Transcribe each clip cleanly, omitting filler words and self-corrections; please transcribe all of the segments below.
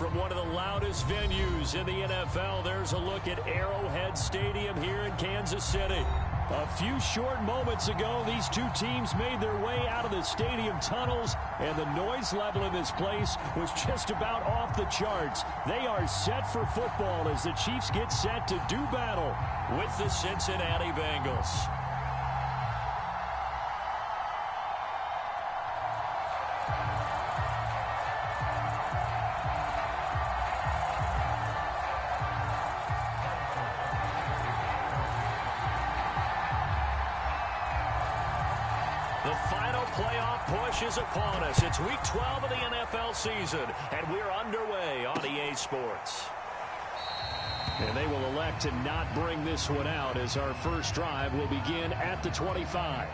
from one of the loudest venues in the NFL. There's a look at Arrowhead Stadium here in Kansas City. A few short moments ago, these two teams made their way out of the stadium tunnels, and the noise level in this place was just about off the charts. They are set for football as the Chiefs get set to do battle with the Cincinnati Bengals. The final playoff push is upon us. It's week 12 of the NFL season, and we're underway on EA Sports. And they will elect to not bring this one out as our first drive will begin at the 25.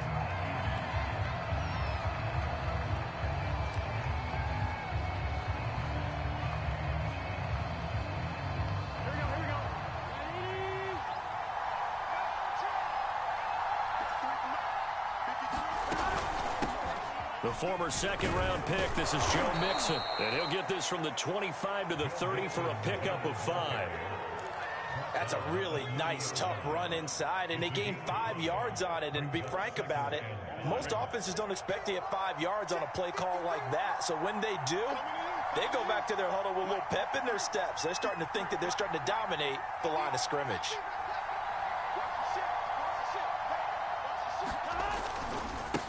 The former second-round pick, this is Joe Mixon. And he'll get this from the 25 to the 30 for a pickup of 5. That's a really nice, tough run inside, and they gained 5 yards on it. And to be frank about it, most offenses don't expect to get 5 yards on a play call like that. So when they do, they go back to their huddle with a little pep in their steps. They're starting to think that they're starting to dominate the line of scrimmage.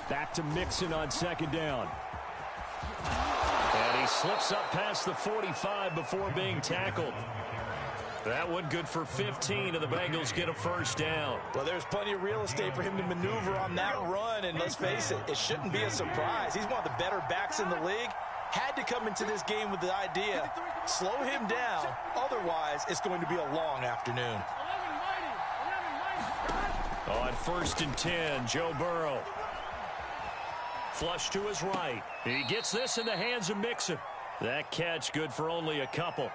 Back to Mixon on second down. And he slips up past the 45 before being tackled. That one good for 15, and the Bengals get a first down. Well, there's plenty of real estate for him to maneuver on that run, and let's face it, it shouldn't be a surprise. He's one of the better backs in the league. Had to come into this game with the idea, slow him down, otherwise it's going to be a long afternoon. On 1st and 10, Joe Burrow. Flush to his right. He gets this in the hands of Mixon. That catch good for only a couple.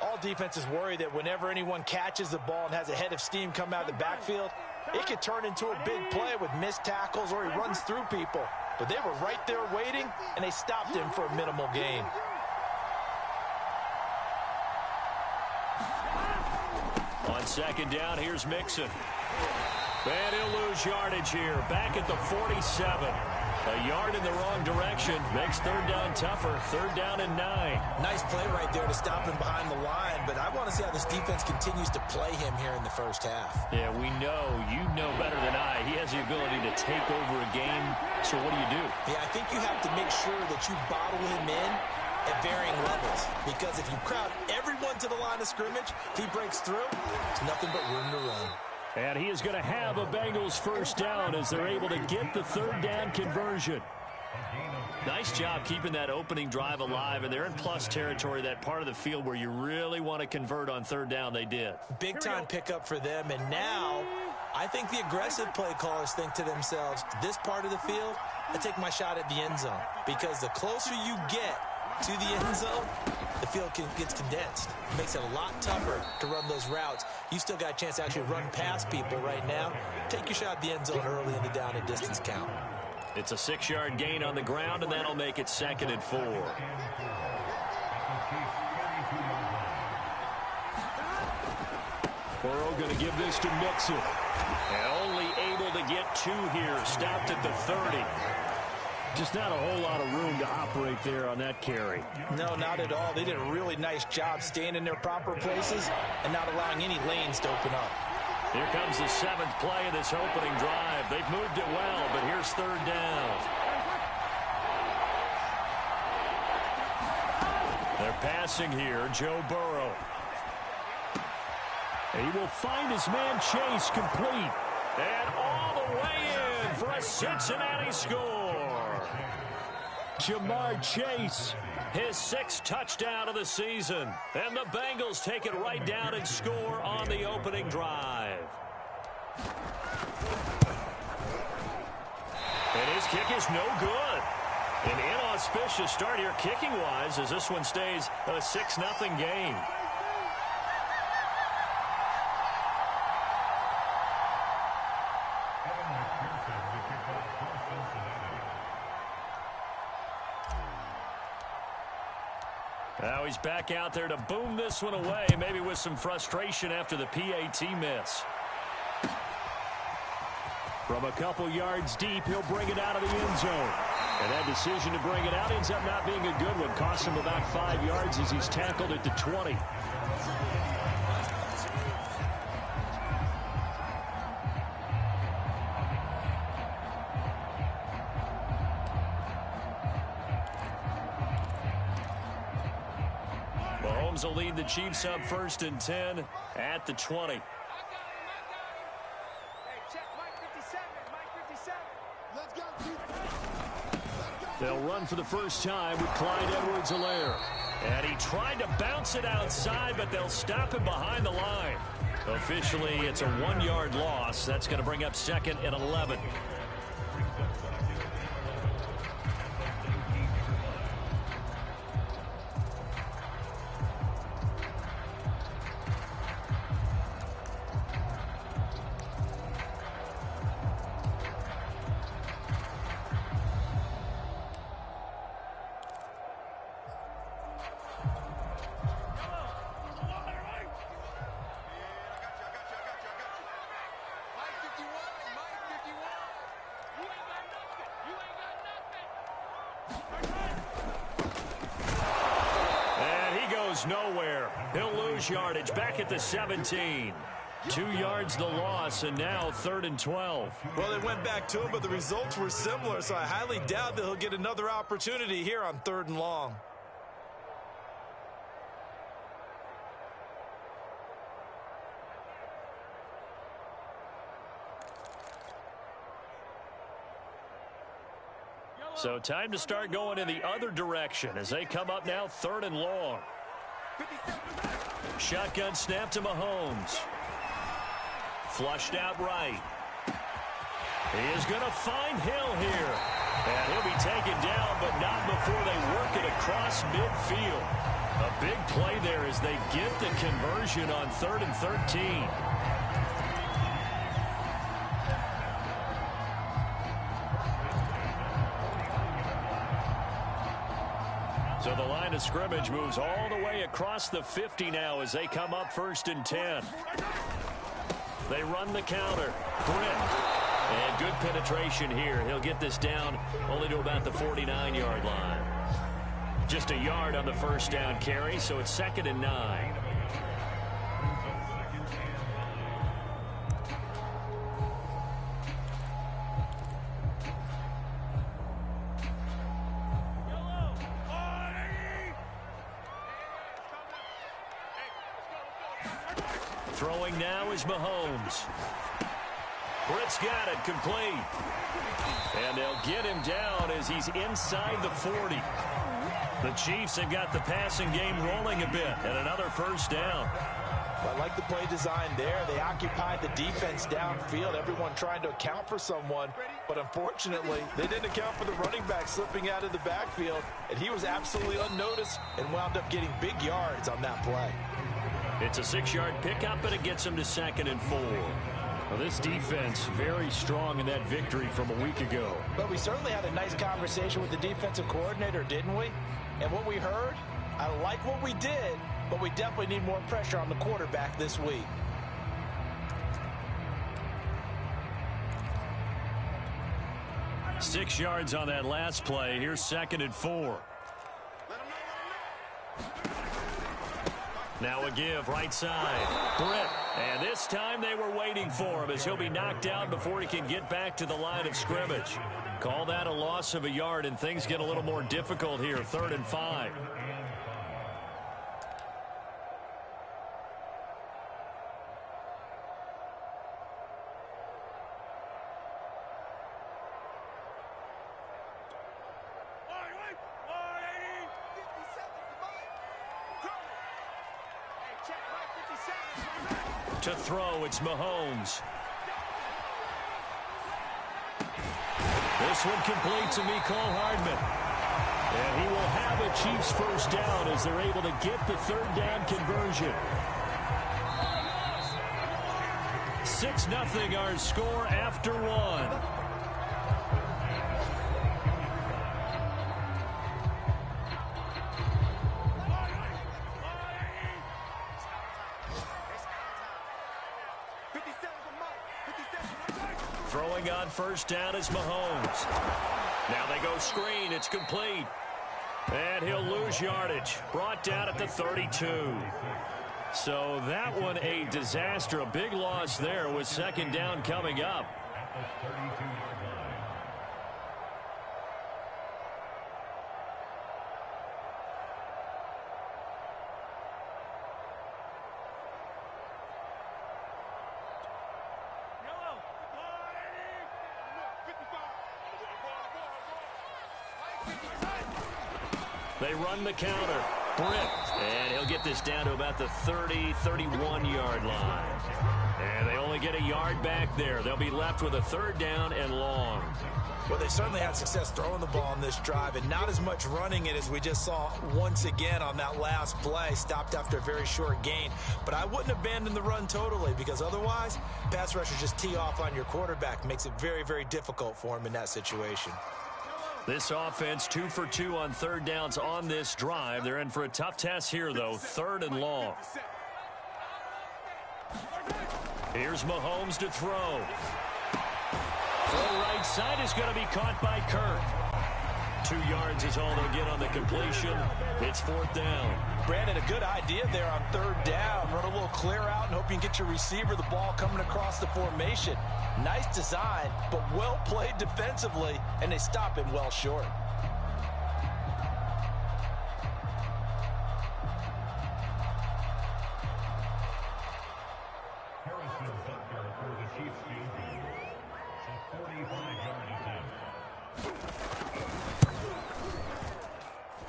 All defenses worry that whenever anyone catches the ball and has a head of steam come out of the backfield, it could turn into a big play with missed tackles or he runs through people. But they were right there waiting, and they stopped him for a minimal gain. On second down, here's Mixon. And he'll lose yardage here. Back at the 47. A yard in the wrong direction makes third down tougher. 3rd down and 9. Nice play right there to stop him behind the line, but I want to see how this defense continues to play him here in the first half. Yeah, we know. You know better than I. He has the ability to take over a game. So what do? Yeah, I think you have to make sure that you bottle him in at varying levels, because if you crowd everyone to the line of scrimmage, if he breaks through, it's nothing but room to run. And he is going to have a Bengals first down as they're able to get the 3rd down conversion. Nice job keeping that opening drive alive, and they're in plus territory, that part of the field where you really want to convert on 3rd down. They did. Big-time pickup for them, and now I think the aggressive play callers think to themselves, this part of the field, I take my shot at the end zone, because the closer you get to the end zone, the field gets condensed. It makes it a lot tougher to run those routes. You still got a chance to actually run past people right now. Take your shot at the end zone early in the down and distance count. It's a 6-yard gain on the ground, and that'll make it 2nd and 4. Burrow going to give this to Mixon. And only able to get 2 here. Stopped at the 30. Just not a whole lot of room to operate there on that carry. No, not at all. They did a really nice job staying in their proper places and not allowing any lanes to open up. Here comes the 7th play of this opening drive. They've moved it well, but here's 3rd down. They're passing here, Joe Burrow. And he will find his man Chase complete. And all the way in for a Cincinnati score. Jamar Chase, his 6th touchdown of the season. And the Bengals take it right down and score on the opening drive. And his kick is no good. An inauspicious start here kicking-wise as this one stays a 6-0 game. Now he's back out there to boom this one away, maybe with some frustration after the PAT miss. From a couple yards deep, he'll bring it out of the end zone. And that decision to bring it out ends up not being a good one. Costs him about 5 yards as he's tackled at the 20. Mahomes will lead the Chiefs up 1st and 10 at the 20. They'll run for the first time with Clyde Edwards-Helaire. And he tried to bounce it outside, but they'll stop him behind the line. Officially, it's a 1-yard loss. That's going to bring up 2nd and 11. Nowhere. He'll lose yardage back at the 17. 2 yards the loss, and now 3rd and 12. Well, they went back to him, but the results were similar, so I highly doubt that he'll get another opportunity here on 3rd and long. So time to start going in the other direction as they come up now 3rd and long. Shotgun snap to Mahomes. Flushed out right. He is going to find Hill here. And he'll be taken down, but not before they work it across midfield. A big play there as they get the conversion on 3rd and 13. So the line of scrimmage moves all the way across the 50 now as they come up 1st and 10. They run the counter. Britt. And good penetration here. He'll get this down only to about the 49-yard line. Just a yard on the first down carry, so it's 2nd and 9. Throwing now is Mahomes. Britt's got it, complete. And they'll get him down as he's inside the 40. The Chiefs have got the passing game rolling a bit, and another 1st down. I like the play design there. They occupied the defense downfield, everyone trying to account for someone. But unfortunately, they didn't account for the running back slipping out of the backfield, and he was absolutely unnoticed and wound up getting big yards on that play. It's a 6-yard pickup, but it gets him to 2nd and 4. Well, this defense very strong in that victory from a week ago. But we certainly had a nice conversation with the defensive coordinator, didn't we? And what we heard, I like what we did, but we definitely need more pressure on the quarterback this week. Six yards on that last play. Here's 2nd and 4. Now a give, right side. Britt. And this time they were waiting for him as he'll be knocked down before he can get back to the line of scrimmage. Call that a loss of a yard, and things get a little more difficult here. 3rd and 5. To throw, it's Mahomes. This one complete to Mecole Hardman. And he will have a Chiefs 1st down as they're able to get the 3rd down conversion. 6-0 our score after 1. Throwing on first down is Mahomes. Now they go screen. It's complete. And he'll lose yardage. Brought down at the 32. So that one a disaster. A big loss there with second down coming up. They run the counter. Brick. And he'll get this down to about the 30, 31-yard line. And they only get a yard back there. They'll be left with a third down and long. Well, they certainly had success throwing the ball on this drive, and not as much running it as we just saw once again on that last play. Stopped after a very short gain. But I wouldn't abandon the run totally, because otherwise, pass rushers just tee off on your quarterback. Makes it very, very difficult for him in that situation. This offense 2 for 2 on third downs on this drive. They're in for a tough test here, though. Third and long. Here's Mahomes to throw. Throw right side is going to be caught by Kirk. 2 yards is all they'll get on the completion. It's fourth down. Brandon, a good idea there on third down. Run a little clear out and hope you can get your receiver the ball coming across the formation. Nice design, but well played defensively, and they stop him well short.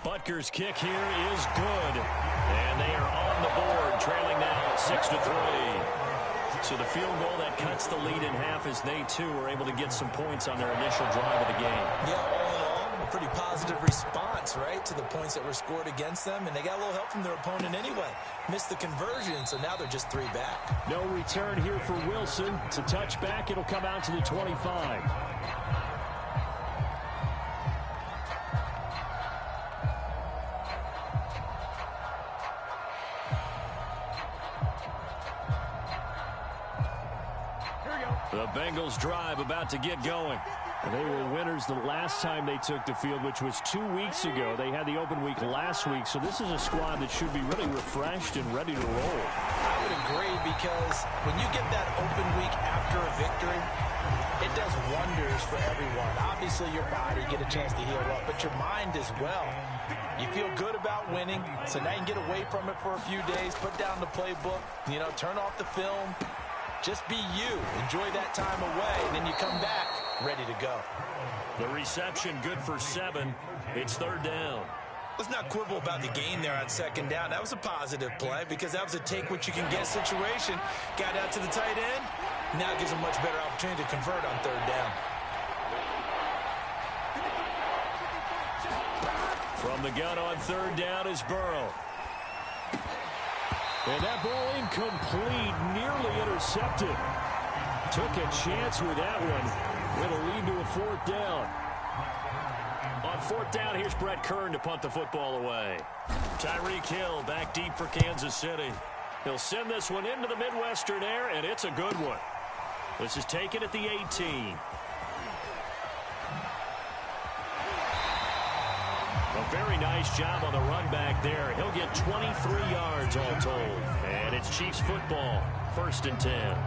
Butker's kick here is good. And they are on the board, trailing now 6-3. So the field goal that cuts the lead in half as they, too, are able to get some points on their initial drive of the game. Yeah, all in all, a pretty positive response, right, to the points that were scored against them. And they got a little help from their opponent anyway. Missed the conversion, so now they're just 3 back. No return here for Wilson. It's a touchback. It'll come out to the 25. The Bengals drive about to get going. They were winners the last time they took the field, which was 2 weeks ago. They had the open week last week, so this is a squad that should be really refreshed and ready to roll. I would agree, because when you get that open week after a victory, it does wonders for everyone. Obviously, your body, get a chance to heal up, but your mind as well. You feel good about winning, so now you can get away from it for a few days, put down the playbook, turn off the film. Just be you. Enjoy that time away, and then you come back ready to go. The reception good for 7. It's third down. Let's not quibble about the gain there on second down. That was a positive play, because that was a take-what-you-can-get situation. Got out to the tight end. Now gives a much better opportunity to convert on third down. From the gun on third down is Burrow. And that ball incomplete, nearly intercepted. Took a chance with that one. It'll lead to a fourth down. On fourth down, here's Brett Kern to punt the football away. Tyreek Hill back deep for Kansas City. He'll send this one into the Midwestern air, and it's a good one. This is taken at the 18. A very nice job on the run back there. He'll get 23 yards all told. And it's Chiefs football, 1st and 10.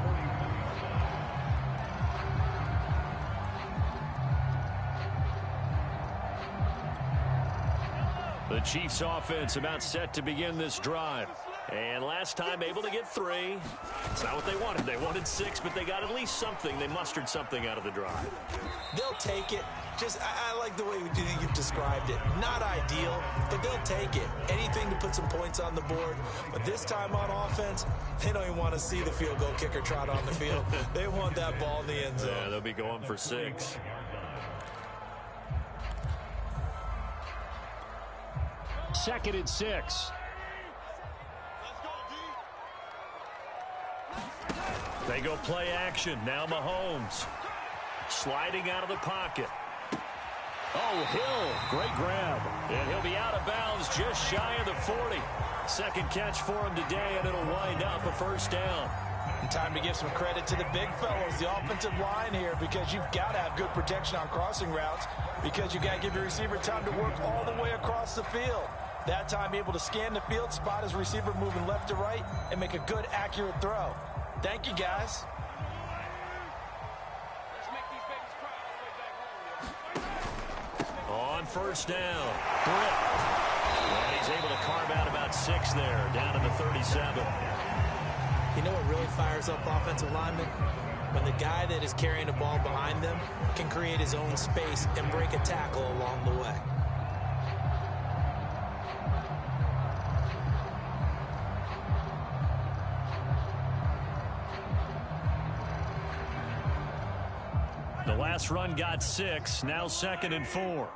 The Chiefs offense about set to begin this drive. And last time able to get 3. It's not what they wanted. They wanted 6, but they got at least something. They mustered something out of the drive. They'll take it. I like the way you've described it. Not ideal, but they'll take it. Anything to put some points on the board. But this time on offense, they don't even want to see the field goal kicker trot on the field. They want that ball in the end zone. Yeah, they'll be going for 6. Second and 6. They go play action. Now Mahomes sliding out of the pocket. Oh, Hill, great grab. And he'll be out of bounds just shy of the 40. Second catch for him today, and it'll wind up a first down. Time to give some credit to the big fellows, the offensive line here, because you've got to have good protection on crossing routes, because you got to give your receiver time to work all the way across the field. That time, be able to scan the field, spot his receiver moving left to right, and make a good, accurate throw. Thank you, guys. On first down, Britt. And he's able to carve out about 6 there, down to the 37. You know what really fires up offensive linemen? When the guy that is carrying the ball behind them can create his own space and break a tackle along the way. The last run got 6, now 2nd and 4.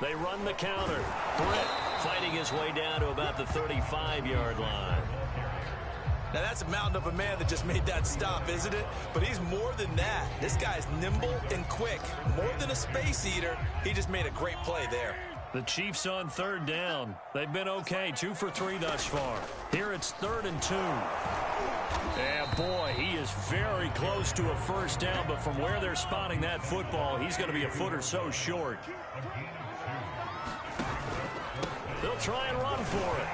They run the counter. Britt fighting his way down to about the 35-yard line. Now, that's a mountain of a man that just made that stop, isn't it? But he's more than that. This guy's nimble and quick. More than a space eater, he just made a great play there. The Chiefs on 3rd down. They've been okay, 2 for 3 thus far. Here it's 3rd and 2. Yeah, boy, he is very close to a first down, but from where they're spotting that football, he's going to be a foot or so short. They'll try and run for it.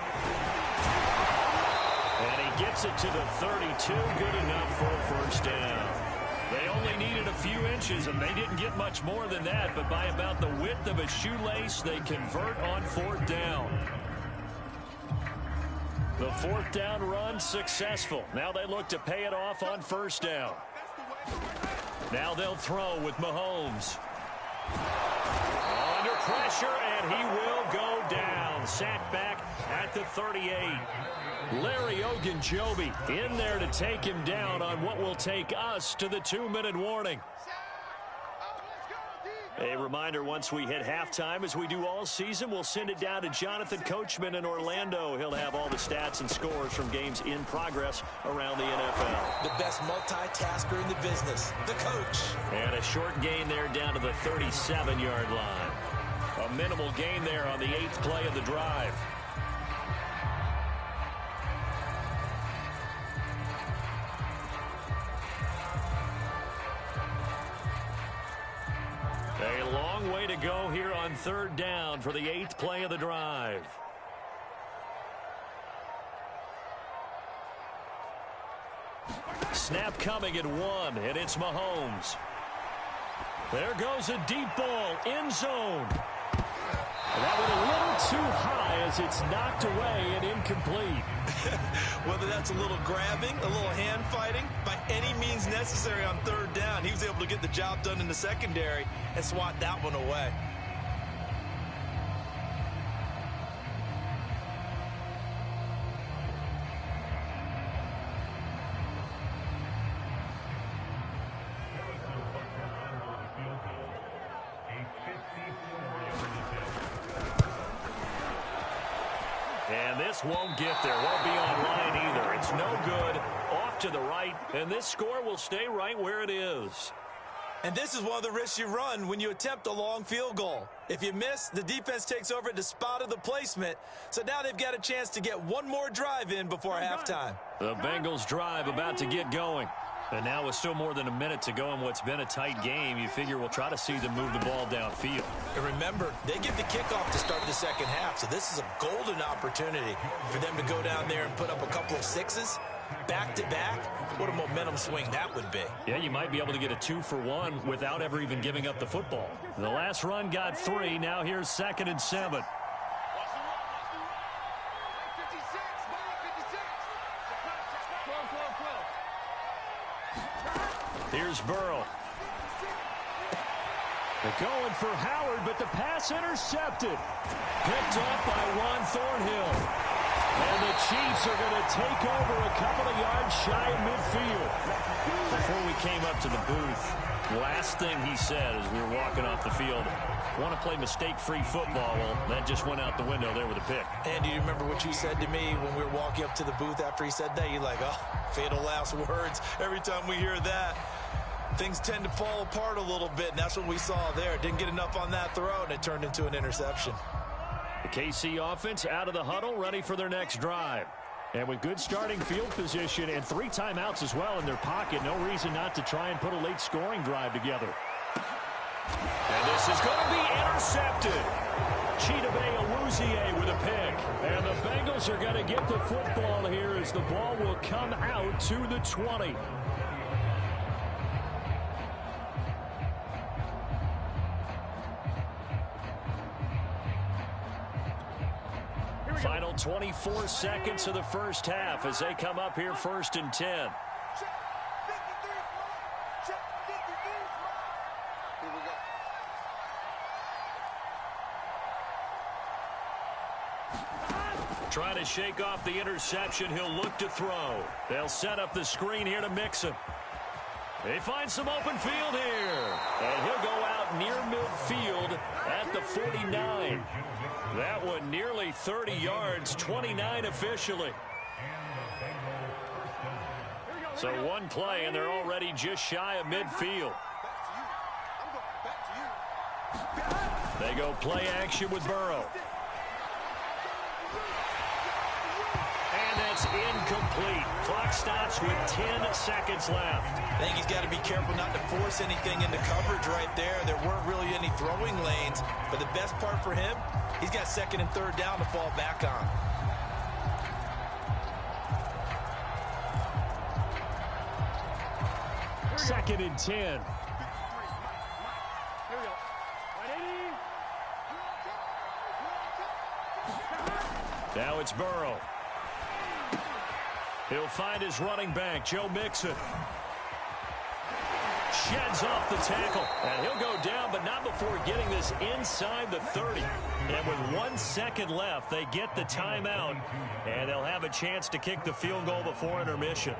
And he gets it to the 32, good enough for a first down. They only needed a few inches, and they didn't get much more than that, but by about the width of a shoelace, they convert on 4th down. The 4th down run successful. Now they look to pay it off on 1st down. Now they'll throw with Mahomes. Under pressure, and he will go down. Sacked back at the 38. Larry Ogunjobi in there to take him down on what will take us to the 2-minute warning. A reminder, once we hit halftime, as we do all season, we'll send it down to Jonathan Coachman in Orlando. He'll have all the stats and scores from games in progress around the NFL. The best multitasker in the business, the coach. And a short gain there down to the 37-yard line. A minimal gain there on the 8th play of the drive. A long way to go here on 3rd down for the 8th play of the drive. Snap coming at 1, and it's Mahomes. There goes a deep ball, end zone. That went a little too high as it's knocked away and incomplete. Whether that's a little grabbing, a little hand fighting, by any means necessary on 3rd down, he was able to get the job done in the secondary and swat that one away. And this won't get there. Won't be online either. It's no good. Off to the right. And this score will stay right where it is. And this is one of the risks you run when you attempt a long field goal. If you miss, the defense takes over at the spot of the placement. So now they've got a chance to get one more drive in before halftime. The Bengals drive about to get going. And now with still more than a minute to go in what's been a tight game, you figure we'll try to see them move the ball downfield. And remember, they get the kickoff to start the second half, so this is a golden opportunity for them to go down there and put up a couple of 6s back-to-back. What a momentum swing that would be. Yeah, you might be able to get a 2-for-1 without ever even giving up the football. The last run got 3. Now here's 2nd and 7. Here's Burrow. They're going for Howard, but the pass intercepted. Picked up by Juan Thornhill. And the Chiefs are going to take over a couple of yards shy of midfield. Before we came up to the booth, last thing he said as we were walking off the field, want to play mistake-free football. Well, that just went out the window there with a pick. And do you remember what you said to me when we were walking up to the booth after he said that? You're like, oh, fatal last words. Every time we hear that, things tend to fall apart a little bit, and that's what we saw there. Didn't get enough on that throw, and it turned into an interception. The KC offense out of the huddle, ready for their next drive. And with good starting field position and 3 timeouts as well in their pocket, no reason not to try and put a late scoring drive together. And this is going to be intercepted. Chidobe Awuzie with a pick. And the Bengals are going to get the football here as the ball will come out to the 20. Final 24 seconds of the first half as they come up here 1st and 10. Trying to shake off the interception. He'll look to throw. They'll set up the screen here to mix him. They find some open field here. And he'll go out near midfield at the 49. That one nearly 30 yards, 29 officially. So one play, and they're already just shy of midfield. They go play action with Burrow. And that's incomplete. Clock stops with 10 seconds left. I think he's got to be careful not to force anything into coverage right there. There weren't really any throwing lanes. But the best part for him, he's got 2nd and 3rd down to fall back on. Second and 10. Now it's Burrow. He'll find his running back, Joe Mixon. Sheds off the tackle, and he'll go down, but not before getting this inside the 30. And with 1 second left, they get the timeout, and they'll have a chance to kick the field goal before intermission.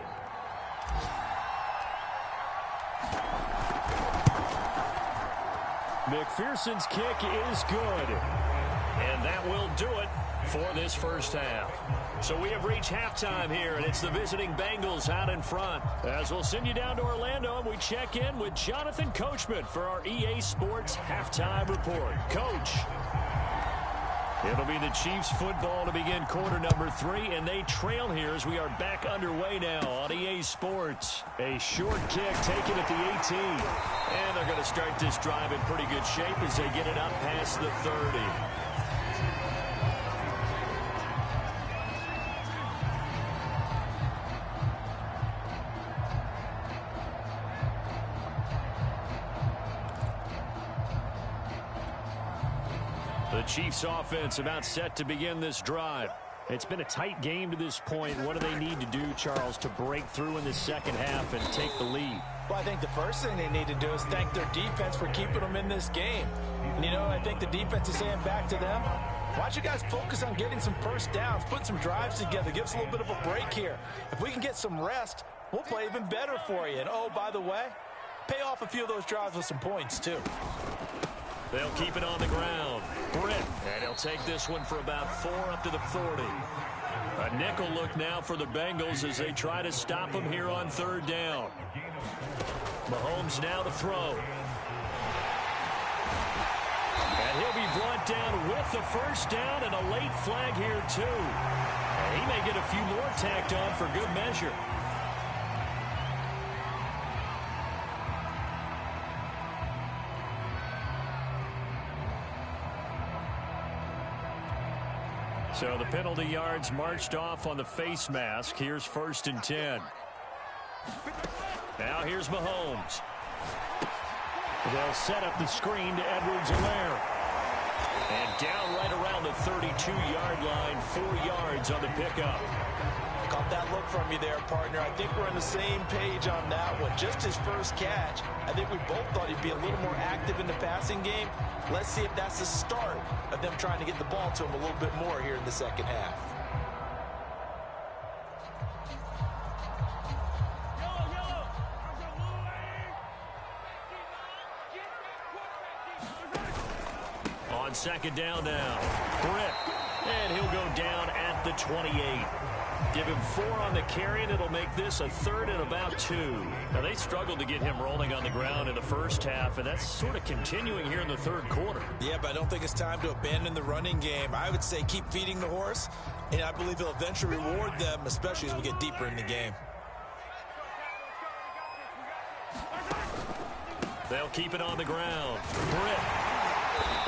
McPherson's kick is good, and that will do it for this first half. So we have reached halftime here, and it's the visiting Bengals out in front. As we'll send you down to Orlando, and we check in with Jonathan Coachman for our EA Sports Halftime Report. Coach. It'll be the Chiefs football to begin quarter number 3, and they trail here as we are back underway now on EA Sports. A short kick taken at the 18. And they're going to start this drive in pretty good shape as they get it up past the 30. The Chiefs offense about set to begin this drive. It's been a tight game to this point. What do they need to do, Charles, to break through in the second half and take the lead? Well, I think the first thing they need to do is thank their defense for keeping them in this game. And, you know, I think the defense is saying back to them, why don't you guys focus on getting some first downs, put some drives together, give us a little bit of a break here. If we can get some rest, we'll play even better for you. And, oh, by the way, pay off a few of those drives with some points, too. They'll keep it on the ground. Britt, and he'll take this one for about 4 up to the 40. A nickel look now for the Bengals as they try to stop him here on 3rd down. Mahomes now to throw. And he'll be brought down with the first down and a late flag here too. And he may get a few more tacked on for good measure. So the penalty yards marched off on the face mask. Here's 1st and 10. Now here's Mahomes. They'll set up the screen to Edwards-Helaire. And down right around the 32-yard line, 4 yards on the pickup. Caught that look from you there, partner. I think we're on the same page on that one. Just his first catch. I think we both thought he'd be a little more active in the passing game. Let's see if that's the start of them trying to get the ball to him a little bit more here in the second half. On 2nd down now, Britt, and he'll go down at the 28. Give him 4 on the carry, and it'll make this a third and about 2. Now, they struggled to get him rolling on the ground in the first half, and that's sort of continuing here in the third quarter. Yeah, but I don't think it's time to abandon the running game. I would say keep feeding the horse, and I believe he'll eventually reward them, especially as we get deeper in the game. They'll keep it on the ground. Britt.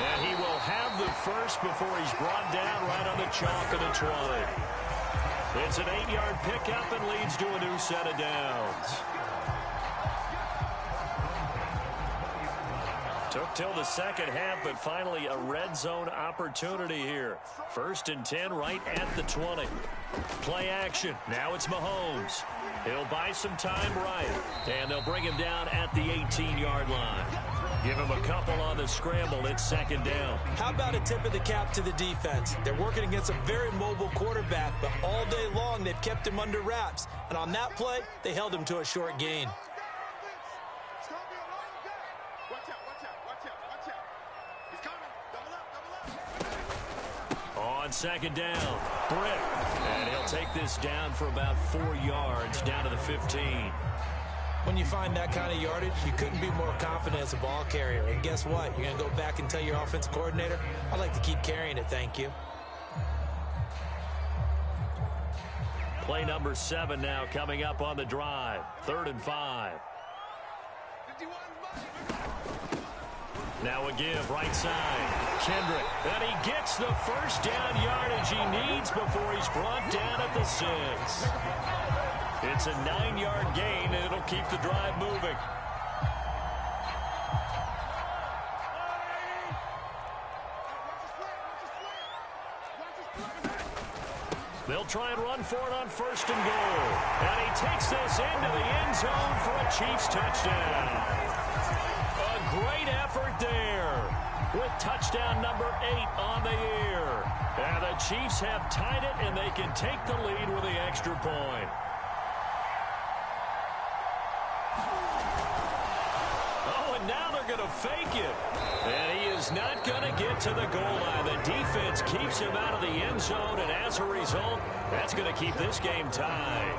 And he will have the first before he's brought down right on the chalk of the 20. It's an 8-yard pickup and leads to a new set of downs. Took till the second half, but finally a red zone opportunity here. 1st and 10 right at the 20. Play action. Now it's Mahomes. He'll buy some time right, and they'll bring him down at the 18-yard line. Give him a couple on the scramble. It's 2nd down. How about a tip of the cap to the defense? They're working against a very mobile quarterback, but all day long they've kept him under wraps. And on that play, they held him to a short gain. On 2nd down, Britt. And he'll take this down for about 4 yards, down to the 15. When you find that kind of yardage, you couldn't be more confident as a ball carrier. And guess what? You're going to go back and tell your offensive coordinator, I'd like to keep carrying it, thank you. Play number 7 now coming up on the drive. 3rd and 5. Now a give, right side. Kendrick. And he gets the first down yardage he needs before he's brought down at the 6. It's a 9-yard gain, and it'll keep the drive moving. They'll try and run for it on 1st and goal. And he takes this into the end zone for a Chiefs touchdown. A great effort there with touchdown number 8 on the year. And the Chiefs have tied it, and they can take the lead with the extra point. Now they're going to fake it. And he is not going to get to the goal line. The defense keeps him out of the end zone, and as a result, that's going to keep this game tied.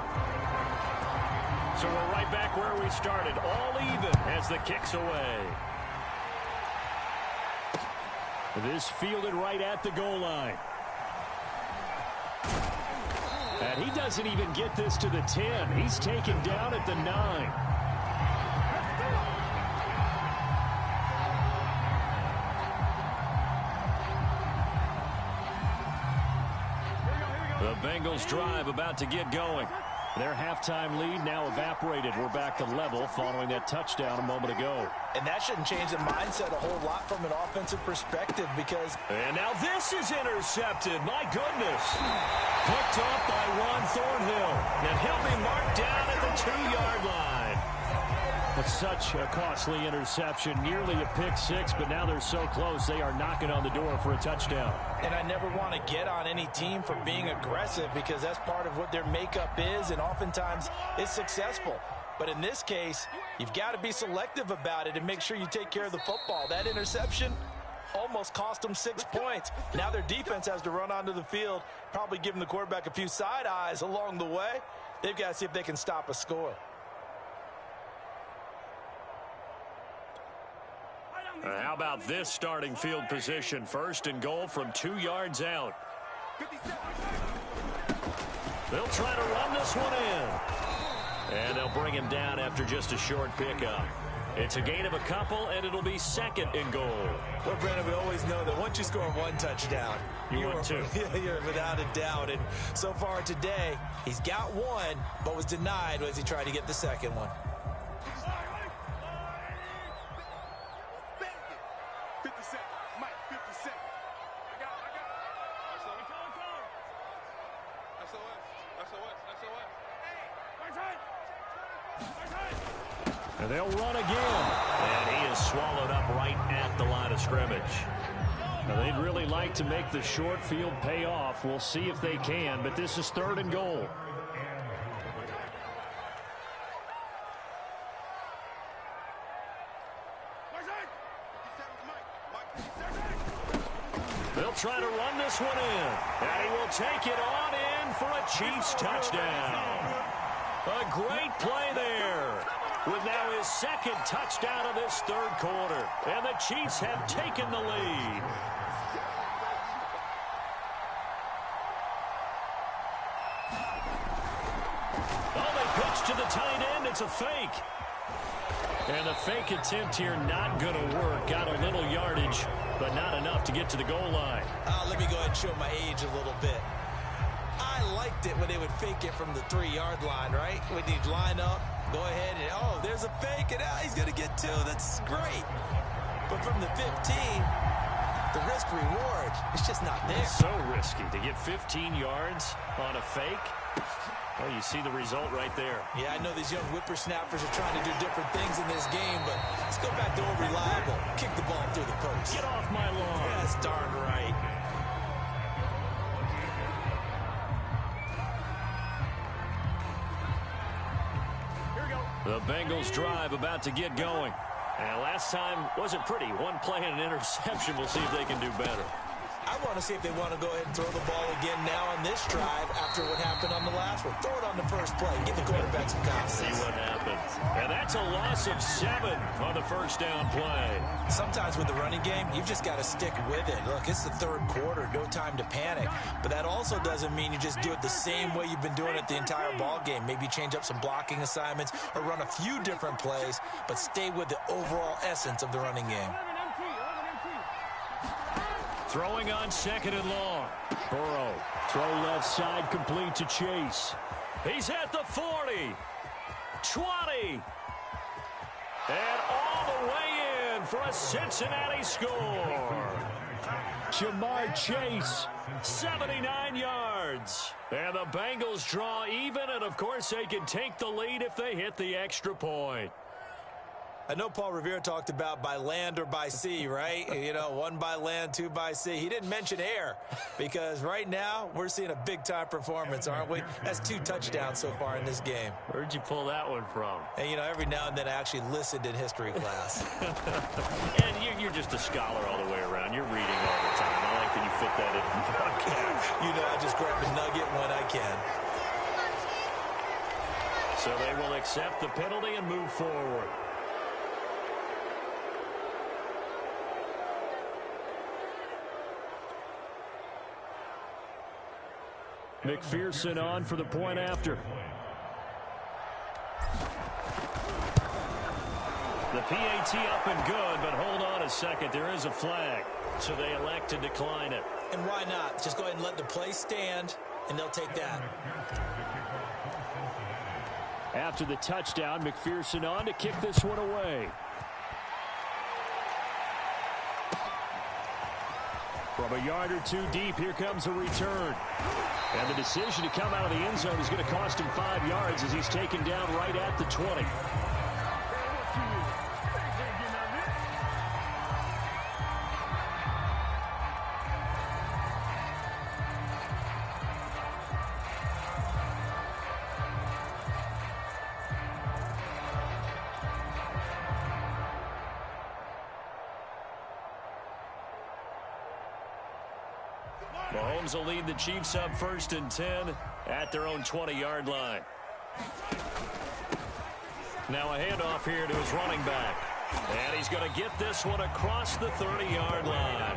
So we're right back where we started, all even as the kick's away. This fielded right at the goal line. And he doesn't even get this to the 10. He's taken down at the 9. The Bengals drive about to get going. Their halftime lead now evaporated. We're back to level following that touchdown a moment ago. And that shouldn't change the mindset a whole lot from an offensive perspective because... And now this is intercepted. My goodness. Picked up by Juan Thornhill. And he'll be marked down at the 2-yard line. That's such a costly interception. Nearly a pick 6, but now they're so close they are knocking on the door for a touchdown. And I never want to get on any team for being aggressive because that's part of what their makeup is, and oftentimes it's successful. But in this case, you've got to be selective about it and make sure you take care of the football. That interception almost cost them 6 points. Now their defense has to run onto the field, probably giving the quarterback a few side eyes along the way. They've got to see if they can stop a score. How about this starting field position? 1st and goal from 2 yards out. They'll try to run this one in. And they'll bring him down after just a short pickup. It's a gain of a couple, and it'll be 2nd and goal. Well, Brandon, we always know that once you score 1 touchdown, you're 2. You're without a doubt. And so far today, he's got 1, but was denied as he tried to get the 2nd one. And they'll run again. And he is swallowed up right at the line of scrimmage. Now, they'd really like to make the short field pay off. We'll see if they can, but this is 3rd and goal. They'll try to run this one in. And he will take it on in for a Chiefs touchdown. A great play there. With now his second touchdown of this third quarter. And the Chiefs have taken the lead. Oh, they pitch to the tight end. It's a fake. And the fake attempt here not going to work. Got a little yardage, but not enough to get to the goal line. Let me go ahead and show my age a little bit. I liked it when they would fake it from the 3-yard line, right? When you'd line up, go ahead and, oh, there's a fake, and he's going to get 2. That's great. But from the 15, the risk-reward, it's just not there. It's so risky to get 15 yards on a fake. Well, you see the result right there. Yeah, I know these young whippersnappers are trying to do different things in this game, but let's go back to old reliable. Kick the ball through the post. Get off my lawn. That's darn right. Here we go. The Bengals drive about to get going. And last time wasn't pretty. One play and an interception. We'll see if they can do better. I want to see if they want to go ahead and throw the ball again now on this drive after what happened on the last one. Throw it on the first play. Give the quarterback some confidence. See what happens. And that's a loss of 7 on the first down play. Sometimes with the running game, you've just got to stick with it. Look, it's the third quarter. No time to panic. But that also doesn't mean you just do it the same way you've been doing it the entire ball game. Maybe change up some blocking assignments or run a few different plays, but stay with the overall essence of the running game. Throwing on 2nd and long. Burrow. Throw left side complete to Chase. He's at the 40. 20. And all the way in for a Cincinnati score. Jamar Chase, 79 yards. And the Bengals draw even, and of course they can take the lead if they hit the extra point. I know Paul Revere talked about by land or by sea, right? You know, 1 by land, 2 by sea. He didn't mention air because right now we're seeing a big-time performance, aren't we? That's 2 touchdowns so far in this game. Where'd you pull that one from? And, you know, every now and then I actually listened in history class. And you're just a scholar all the way around. You're reading all the time. I like that you fit that in the broadcast. You know, I just grab a nugget when I can. So they will accept the penalty and move forward. McPherson on for the point after. The PAT up and good, but hold on a second. There is a flag, so they elect to decline it. And why not? Just go ahead and let the play stand, and they'll take that. After the touchdown, McPherson on to kick this one away. From a yard or 2 deep, here comes a return. And the decision to come out of the end zone is going to cost him 5 yards as he's taken down right at the 20. Mahomes will lead the Chiefs up 1st and 10 at their own 20-yard line. Now a handoff here to his running back. And he's going to get this one across the 30-yard line.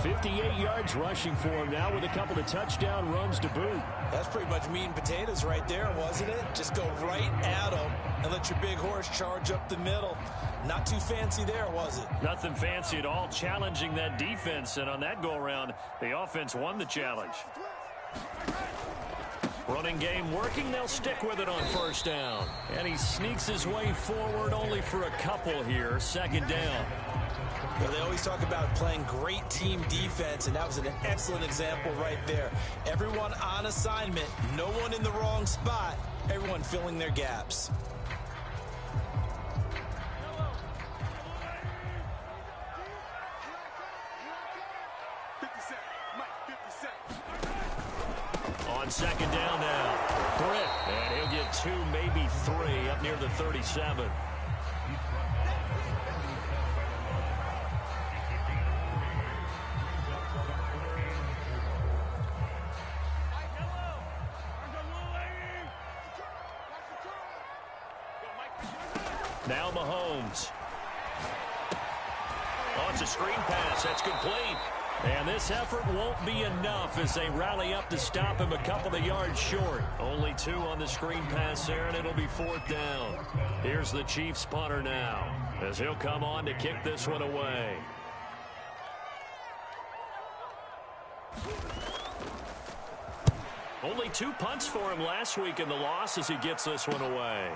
58 yards rushing for him now with a couple of touchdown runs to boot. That's pretty much meat and potatoes right there, wasn't it? Just go right at him and let your big horse charge up the middle. Not too fancy there, was it? Nothing fancy at all, challenging that defense. And on that go-around, the offense won the challenge. Running game working. They'll stick with it on 1st down. And he sneaks his way forward only for a couple here. 2nd down. Well, they always talk about playing great team defense, and that was an excellent example right there. Everyone on assignment, no one in the wrong spot, everyone filling their gaps. On 2nd down now. Britt, and he'll get 2, maybe 3 up near the 37. Now Mahomes. Oh, it's a screen pass. That's complete. And this effort won't be enough as they rally up to stop him a couple of yards short. Only 2 on the screen pass there, and it'll be 4th down. Here's the Chiefs punter now as he'll come on to kick this one away. Only 2 punts for him last week in the loss as he gets this one away.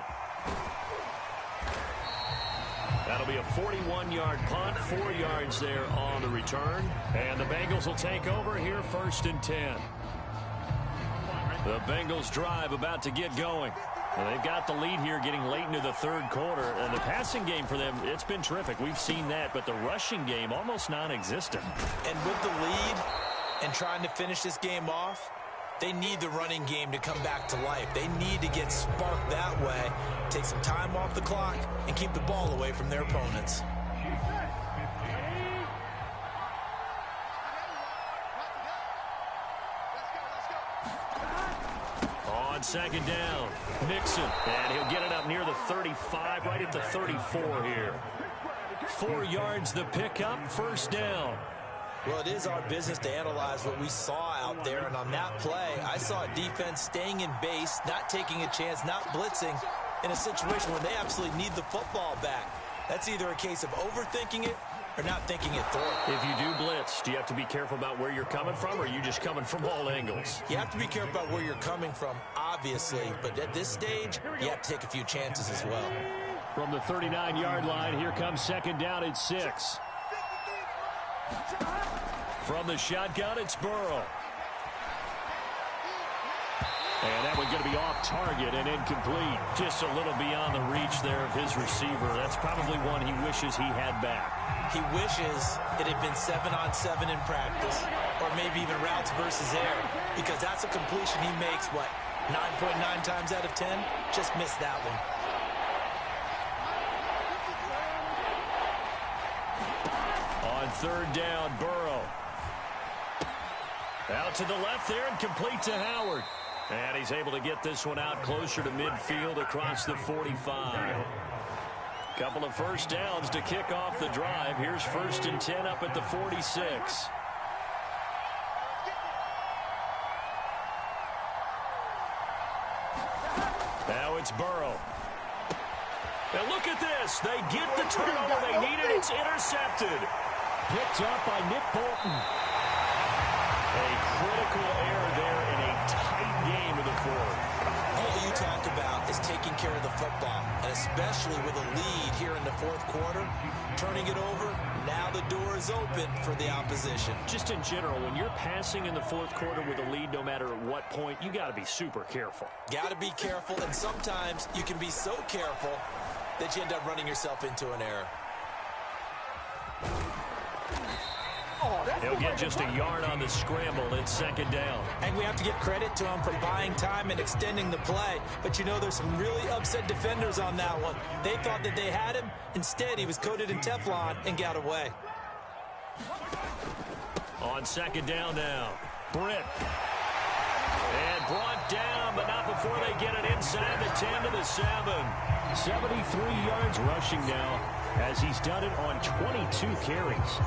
That'll be a 41-yard punt, 4 yards there on the return. And the Bengals will take over here 1st and 10. The Bengals drive about to get going. And they've got the lead here getting late into the 3rd quarter. And the passing game for them, it's been terrific. We've seen that, but the rushing game almost non-existent. And with the lead and trying to finish this game off, they need the running game to come back to life. They need to get sparked that way, take some time off the clock, and keep the ball away from their opponents. On 2nd down, Mixon, and he'll get it up near the 35, right at the 34 here. 4 yards the pickup, 1st down. Well, it is our business to analyze what we saw out there, and on that play, I saw a defense staying in base, not taking a chance, not blitzing in a situation where they absolutely need the football back. That's either a case of overthinking it or not thinking it through. If you do blitz, do you have to be careful about where you're coming from, or are you just coming from all angles? You have to be careful about where you're coming from, obviously, but at this stage, you have to take a few chances as well. From the 39-yard line, here comes 2nd down at 6. From the shotgun, it's Burrow. And that one's going to be off target and incomplete. Just a little beyond the reach there of his receiver. That's probably one he wishes he had back. He wishes it had been 7-on-7 in practice, or maybe even routes versus air, because that's a completion he makes, 9.9 times out of 10? Just missed that one. On 3rd down, Burrow. Out to the left there and complete to Howard. And he's able to get this one out closer to midfield across the 45. Couple of 1st downs to kick off the drive. Here's 1st and 10 up at the 46. Now it's Burrow. Now look at this. They get the turnover they needed. It's intercepted. Picked up by Nick Bolton. A critical error there in a tight game in the 4th. All you talk about is taking care of the football, and especially with a lead here in the 4th quarter, turning it over, now the door is open for the opposition. Just in general, when you're passing in the 4th quarter with a lead, no matter at what point, you got to be super careful. Got to be careful, and sometimes you can be so careful that you end up running yourself into an error. He'll get just a yard on the scramble. It's 2nd down. And we have to give credit to him for buying time and extending the play. But you know, there's some really upset defenders on that one. They thought that they had him. Instead, he was coated in Teflon and got away. On 2nd down now, Britt. And brought down, but not before they get it inside the 10 to the 7. 73 yards rushing now as he's done it on 22 carries.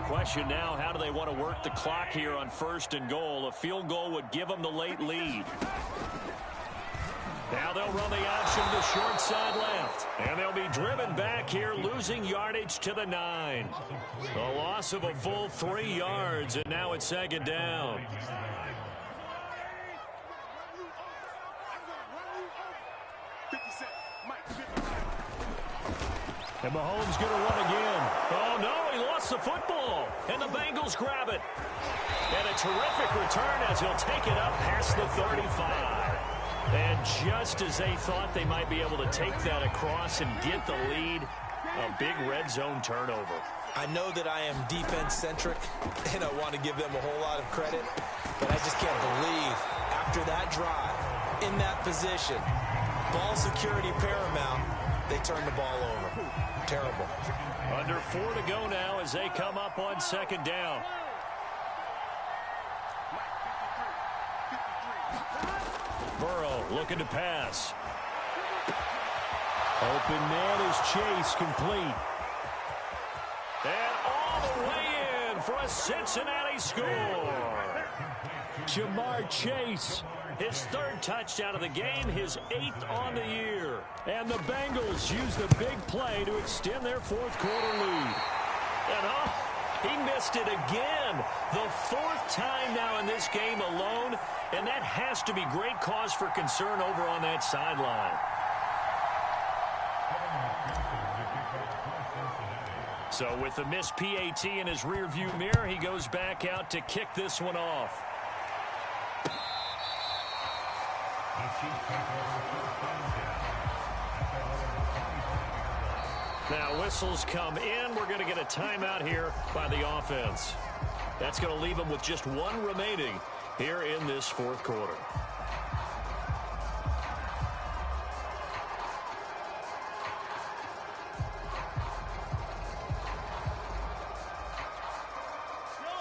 Question now, how do they want to work the clock here on 1st and goal? A field goal would give them the late lead. Now they'll run the option to the short side left. And they'll be driven back here, losing yardage to the 9. A loss of a full 3 yards, and now it's 2nd down. And Mahomes going to run again. Oh, no, he lost the football. And the Bengals grab it. And a terrific return as he'll take it up past the 35. And just as they thought they might be able to take that across and get the lead, a big red zone turnover. I know that I am defense-centric, and I want to give them a whole lot of credit, but I just can't believe after that drive, in that position, ball security paramount, they turned the ball over. Terrible. Under 4 to go now as they come up on 2nd down. looking to pass. Open man is Chase, complete. And all the way in for a Cincinnati score. Jamar Chase, his third touchdown of the game, his 8th on the year. And the Bengals use the big play to extend their fourth quarter lead. And he missed it again. The 4th time now in this game alone, and that has to be great cause for concern over on that sideline. So with the missed PAT in his rearview mirror, he goes back out to kick this one off. Now whistles come in. We're going to get a timeout here by the offense. That's going to leave them with just one remaining here in this fourth quarter.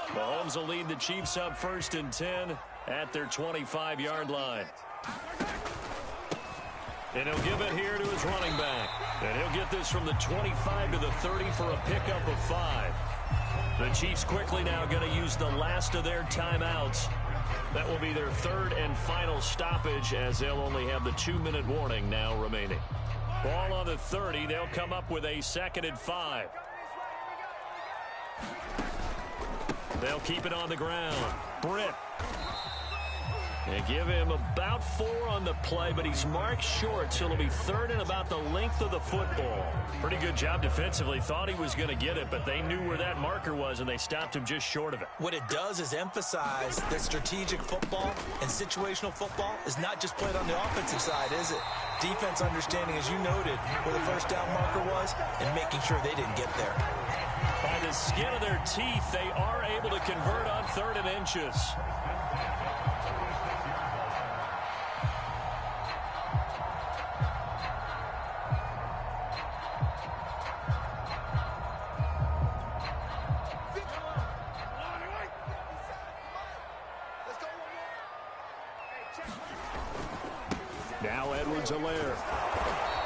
Mahomes will lead the Chiefs up 1st and 10 at their 25-yard line. And he'll give it here to his running back. And he'll get this from the 25 to the 30 for a pickup of 5. The Chiefs quickly now going to use the last of their timeouts. That will be their 3rd and final stoppage, as they'll only have the 2-minute warning now remaining. Ball on the 30. They'll come up with a 2nd and 5. They'll keep it on the ground. Britt. They give him about 4 on the play, but he's marked short, so it'll be 3rd and about the length of the football. Pretty good job defensively. Thought he was going to get it, but they knew where that marker was, and they stopped him just short of it. What it does is emphasize that strategic football and situational football is not just played on the offensive side, is it? Defense understanding, as you noted, where the first down marker was and making sure they didn't get there. By the skin of their teeth, they are able to convert on 3rd and inches. Now Edwards-Helaire.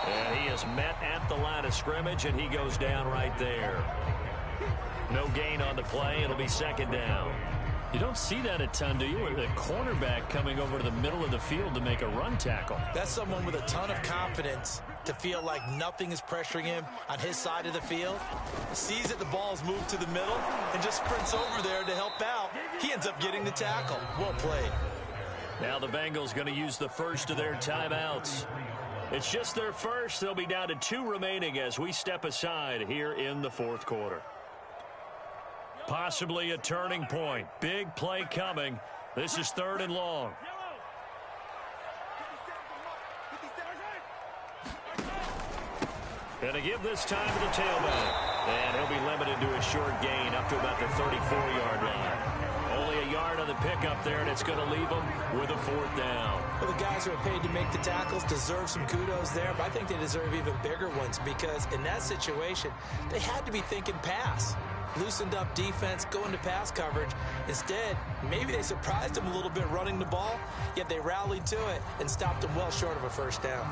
And he is met at the line of scrimmage, and he goes down right there. No gain on the play. It'll be 2nd down. You don't see that a ton, do you? With a cornerback coming over to the middle of the field to make a run tackle. That's someone with a ton of confidence to feel like nothing is pressuring him on his side of the field. Sees that the ball's moved to the middle and just sprints over there to help out. He ends up getting the tackle. Well played. Now the Bengals going to use the first of their timeouts. It's just their first. They'll be down to 2 remaining as we step aside here in the fourth quarter. Possibly a turning point. Big play coming. This is 3rd and long. And to give this time to the tailback. And he'll be limited to a short gain up to about the 34-yard line. Only a yard on the pickup there, and it's going to leave them with a 4th down. Well, the guys who are paid to make the tackles deserve some kudos there, but I think they deserve even bigger ones because in that situation, they had to be thinking pass. Loosened up defense, going to pass coverage. Instead, maybe they surprised him a little bit running the ball, yet they rallied to it and stopped him well short of a 1st down.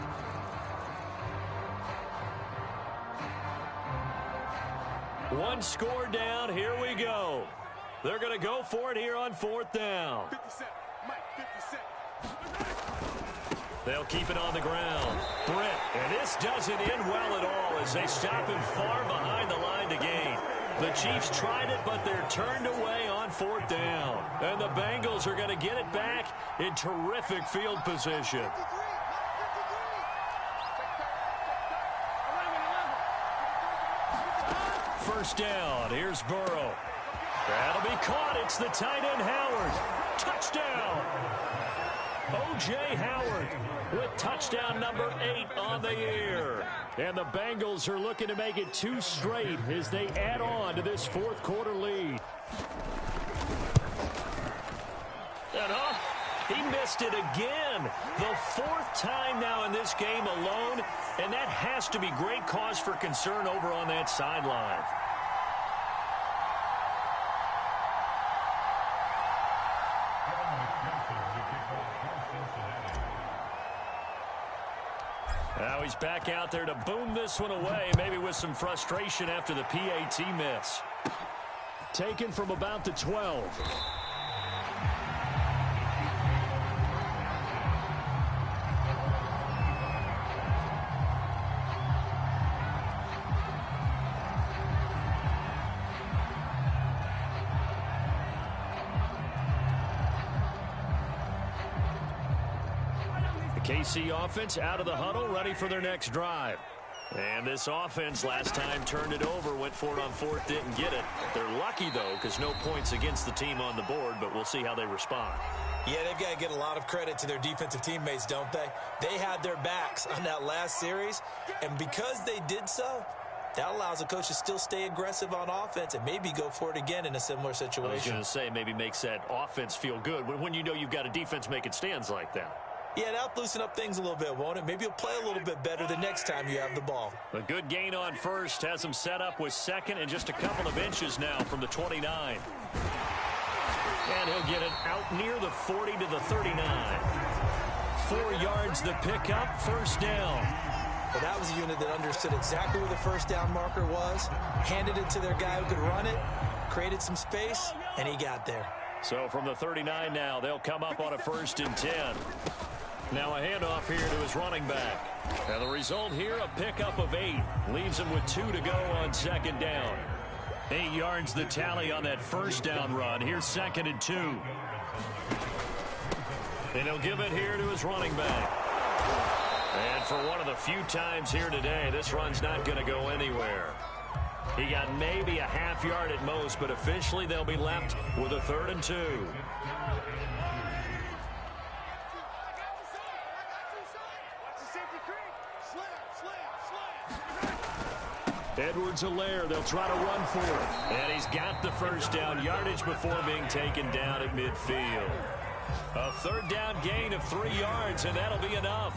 One score down. Here we go. They're going to go for it here on 4th down. 50 cent. Mike, 50 cent. They'll keep it on the ground. Britt, and this doesn't end well at all as they stop him far behind the line to gain. The Chiefs tried it, but they're turned away on 4th down. And the Bengals are going to get it back in terrific field position. First down. Here's Burrow. That'll be caught. It's the tight end Howard. Touchdown. O.J. Howard with touchdown number 8 on the year. And the Bengals are looking to make it 2 straight as they add on to this fourth quarter lead. And he missed it again. The 4th time now in this game alone, and that has to be great cause for concern over on that sideline. Now he's back out there to boom this one away, maybe with some frustration after the PAT miss. Taken from about the 12. KC offense out of the huddle, ready for their next drive. And this offense last time turned it over, went for it on fourth, didn't get it. They're lucky, though, because no points against the team on the board, but we'll see how they respond. Yeah, they've got to get a lot of credit to their defensive teammates, don't they? They had their backs on that last series, and because they did so, that allows the coach to still stay aggressive on offense and maybe go for it again in a similar situation. I was going to say, maybe makes that offense feel good when you know you've got a defense making stands like that. Yeah, that'll loosen up things a little bit, won't it? Maybe you'll play a little bit better the next time you have the ball. A good gain on first has him set up with second and just a couple of inches now from the 29. And he'll get it out near the 40 to the 39. 4 yards the pickup, first down. Well, that was a unit that understood exactly where the first down marker was, handed it to their guy who could run it, created some space, and he got there. So from the 39 now, they'll come up on a 1st and 10. Now a handoff here to his running back. And the result here, a pickup of 8. Leaves him with 2 to go on second down. 8 yards the tally on that first down run. Here's 2nd and 2. And he'll give it here to his running back. And for one of the few times here today, this run's not going to go anywhere. He got maybe a half yard at most, but officially they'll be left with a 3rd and 2. Edwards-Helaire, they'll try to run for it. And he's got the first down, yardage before being taken down at midfield. A 3rd down gain of 3 yards, and that'll be enough.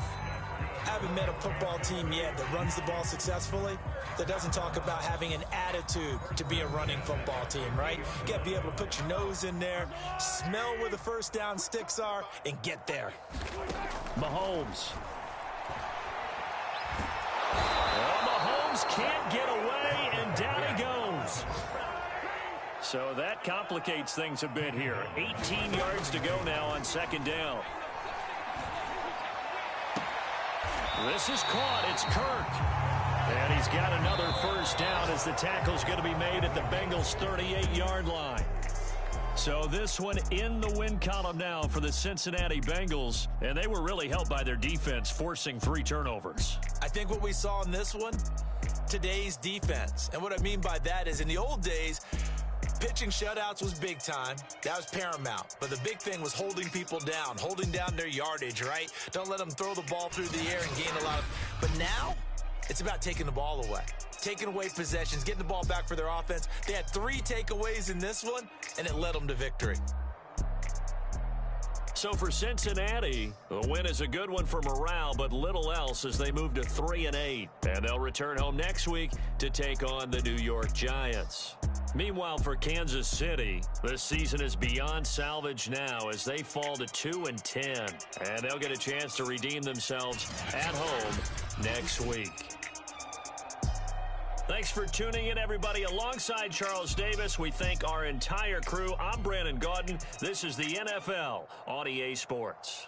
I haven't met a football team yet that runs the ball successfully that doesn't talk about having an attitude to be a running football team, right? You got to be able to put your nose in there, smell where the first down sticks are, and get there. Mahomes. Can't get away, and down he goes. So that complicates things a bit here. 18 yards to go now on second down. This is caught. It's Kirk. And he's got another first down as the tackle's going to be made at the Bengals' 38-yard line. So this one in the win column now for the Cincinnati Bengals. And they were really helped by their defense, forcing 3 turnovers. I think what we saw in this one, today's defense. And what I mean by that is in the old days, pitching shutouts was big time. That was paramount. But the big thing was holding people down, holding down their yardage, right? Don't let them throw the ball through the air and gain a lot of... But now, it's about taking the ball away. Taking away possessions, getting the ball back for their offense. They had 3 takeaways in this one, and it led them to victory. So for Cincinnati, the win is a good one for morale, but little else as they move to 3-8. And they'll return home next week to take on the New York Giants. Meanwhile, for Kansas City, this season is beyond salvage now as they fall to 2-10. And they'll get a chance to redeem themselves at home next week. Thanks for tuning in, everybody. Alongside Charles Davis, we thank our entire crew. I'm Brandon Gaudin. This is the NFL on EA Sports.